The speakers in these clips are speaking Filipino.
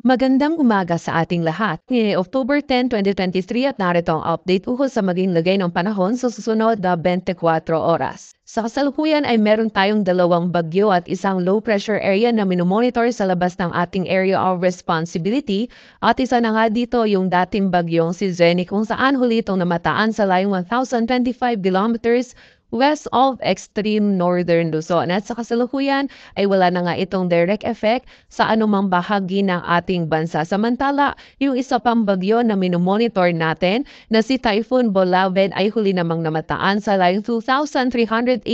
Magandang umaga sa ating lahat. Ngayon, October 10, 2023 at narito ang update ukol sa maging lagay ng panahon sa susunod na 24 oras. Sa kasalukuyan ay meron tayong dalawang bagyo at isang low pressure area na minomonitor sa labas ng ating area of responsibility at isa na nga dito yung dating bagyong si Jenny kung saan huli itong namataan sa layong 1,025 kilometers west of extreme northern Luzon. At sa kasalukuyan ay wala na nga itong direct effect sa anumang bahagi ng ating bansa. Samantala, yung isa pang bagyo na minomonitor natin na si Typhoon Bolaven ay huli namang namataan sa layong 2,385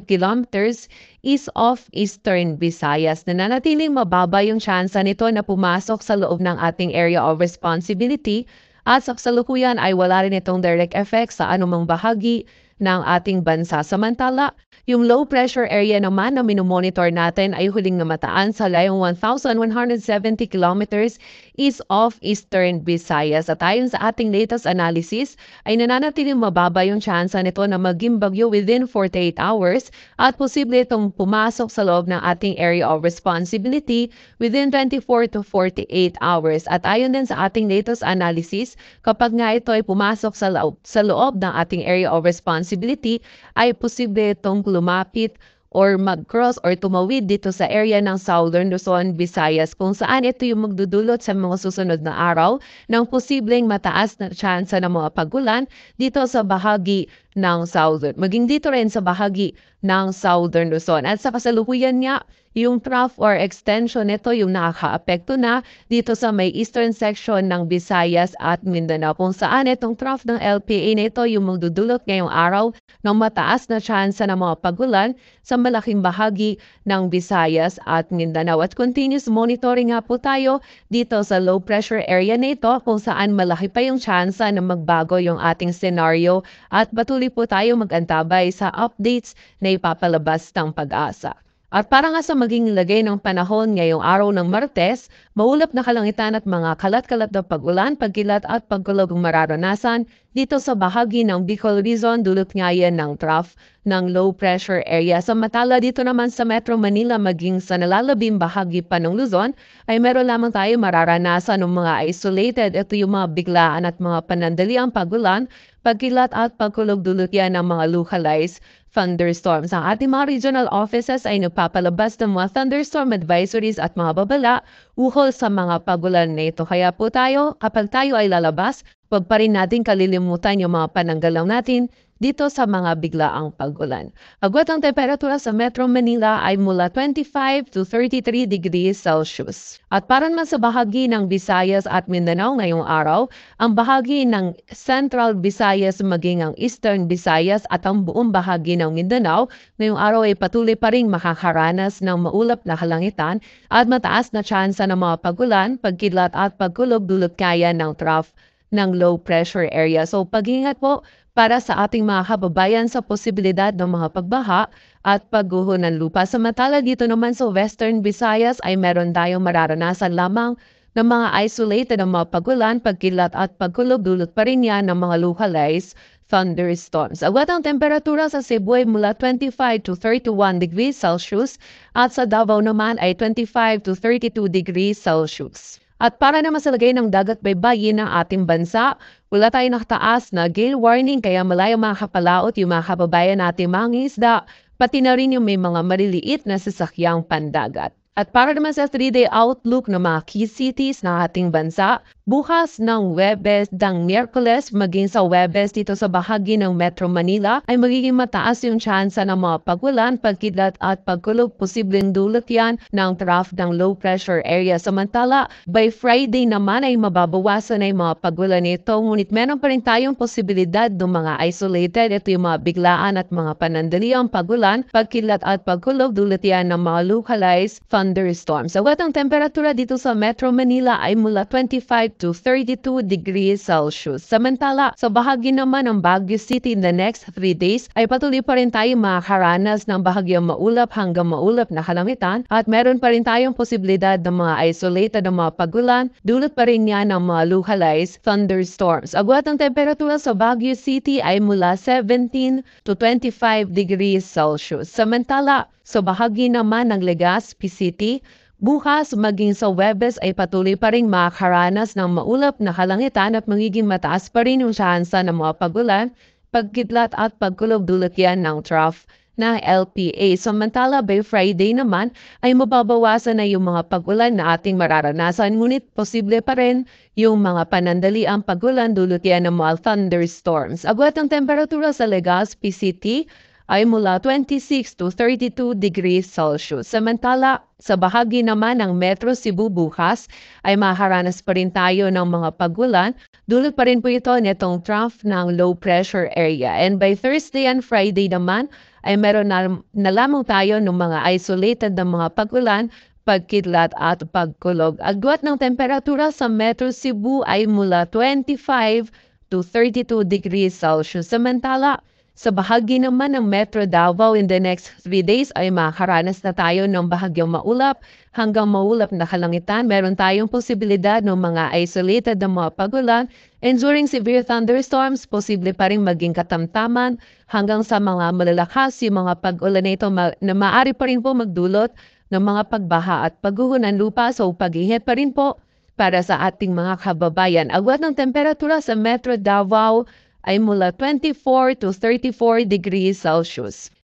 kilometers east of Eastern Visayas. Nananatiling mababa yung tsansa nito na pumasok sa loob ng ating area of responsibility at sa kasalukuyan ay wala rin itong direct effect sa anumang bahagi ng ating bansa. Samantala, yung low pressure area naman na minomonitor natin ay huling namataan sa layong 1,170 kilometers east of Eastern Visayas. At ayon sa ating latest analysis, ay nananatiling mababa yung tsansa nito na maging bagyo within 48 hours at posible itong pumasok sa loob ng ating area of responsibility within 24 to 48 hours. At ayon din sa ating latest analysis, kapag nga ito ay pumasok sa loob ng ating area of responsibility, ay posible itong lumapit or mag-cross or tumawid dito sa area ng Southern Luzon, Visayas kung saan ito yung magdudulot sa mga susunod na araw ng posibleng mataas na tsansa ng mga pagulan dito sa bahagi ng Southern. Maging dito rin sa bahagi ng Southern Luzon. At sa kasalukuyan nga, yung trough or extension nito yung nakaka-apekto na dito sa may eastern section ng Visayas at Mindanao kung saan itong trough ng LPA nito yung magdudulot ngayong araw ng mataas na tsansa ng mga pagulan sa malaking bahagi ng Visayas at Mindanao. At continuous monitoring nga po tayo dito sa low pressure area nito kung saan malaki pa yung tsansa na magbago yung ating scenario at patuloy po tayo mag-antabay sa updates na ipapalabas ng Pag-asa. At para nga sa maging lagay ng panahon ngayong araw ng Martes, maulap na kalangitan at mga kalat-kalat na pag-ulan, pagkilat at pagkulog ang mararanasan dito sa bahagi ng Bicol Region dulot nga yan ng trough ng low pressure area. Samantala dito naman sa Metro Manila maging sa nalalabing bahagi pa ng Luzon ay meron lamang tayo mararanasan ng mga isolated. Ito yung mga biglaan at mga panandaliang pag-ulan, pagkilat at pagkulog dulot yan ng mga localized thunderstorms. Ang ating mga regional offices ay nagpapalabas ng mga thunderstorm advisories at mga babala ukol sa mga pagulan na ito. Kaya po tayo, kapag tayo ay lalabas, huwag pa rin natin kalilimutan yung mga pananggalaw natin dito sa mga biglaang pag-ulan. Agwat ang temperatura sa Metro Manila ay mula 25 to 33 degrees Celsius. At para naman sa bahagi ng Visayas at Mindanao ngayong araw, ang bahagi ng Central Visayas maging ang Eastern Visayas at ang buong bahagi ng Mindanao ngayong araw ay patuloy pa rin makakaranas ng maulap na kalangitan at mataas na tsansa ng mga pag-ulan, pagkidlat at pagkulog dulot kaya ng trough ng low pressure area. So pag-ingat po para sa ating mga kababayan sa posibilidad ng mga pagbaha at pagguho ng lupa. Samantala dito naman sa Western Visayas ay meron tayong mararanasan lamang ng mga isolated na mga pagulan, pagkilat at pagkulog dulot pa rin yan ng mga localized thunderstorms. Agwat ang temperatura sa Cebu ay mula 25 to 31 degrees Celsius at sa Davao naman ay 25 to 32 degrees Celsius. At para naman sa lagay ng dagat baybayin ng ating bansa, wala tayong nakataas na gale warning kaya malayo mga kapalaot yung mga kababayan natin mga isda, pati na rin yung may mga maliliit na sasakyang pandagat. At para naman sa 3-day outlook ng mga key cities ng ating bansa, bukas ng Huwebes, Miyerkules, maging sa Huwebes dito sa bahagi ng Metro Manila ay magiging mataas yung tsansa ng mga pagulan, pagkidlat at pagkulog. Posibleng dulot yan ng trough ng low pressure area. Samantala, by Friday naman ay mababawasan na yung mga pagulan nito. Ngunit meron pa rin tayong posibilidad ng mga isolated. Ito yung mga biglaan at mga panandaliang pagulan, pagkidlat at pagkulog dulot yan ng mga localized thunderstorms. Agwat ang temperatura dito sa Metro Manila ay mula 25 to 32 degrees Celsius. Samantala, sa bahagi naman ng Baguio City in the next 3 days ay patuloy pa rin tayong makakaranas ng bahagyang maulap hanggang maulap na kalangitan at meron pa rin tayong posibilidad ng mga isolated na mga pagulan, dulot pa rin yan ng mga localized thunderstorms. Agwat ang temperatura sa Baguio City ay mula 17 to 25 degrees Celsius. Samantala, sa bahagi naman ng Legazpi City, Bukas maging sa Huwebes ay patuloy pa ring makakaranas ng maulap na kalangitan at magiging mataas pa rin yung tsansa ng mga pagulan, pagkidlat at pagkulog dulot yan ng trough na LPA. Samantala by Friday naman ay mababawasan na yung mga pagulan na ating mararanasan, ngunit posible pa rin yung mga panandaliang pagulan dulot yan ng mga thunderstorms. Agwat ang temperatura sa Legazpi City ay mula 26 to 32 degrees Celsius. Samantala, sa bahagi naman ng Metro Cebu bukas ay maharanas pa rin tayo ng mga pagulan. Dulot pa rin po ito nitong trough ng low pressure area. And by Thursday and Friday naman ay meron na lamang tayo ng mga isolated na mga pagulan, pagkidlat at pagkulog. Agwat ng temperatura sa Metro Cebu ay mula 25 to 32 degrees Celsius. Samantala, sa bahagi naman ng Metro Davao in the next 3 days ay makakaranas na tayo ng bahagyang maulap hanggang maulap na kalangitan. Meron tayong posibilidad ng mga isolated na mga pagulan, and during severe thunderstorms, posible pa rin maging katamtaman hanggang sa mga malalakas yung mga pag-ulan na ito na maaari pa rin po magdulot ng mga pagbaha at pagguho ng lupa. So pag-ingat pa rin po para sa ating mga kababayan. Agwat ng temperatura sa Metro Davao ay mula 24 to 34 degrees Celsius.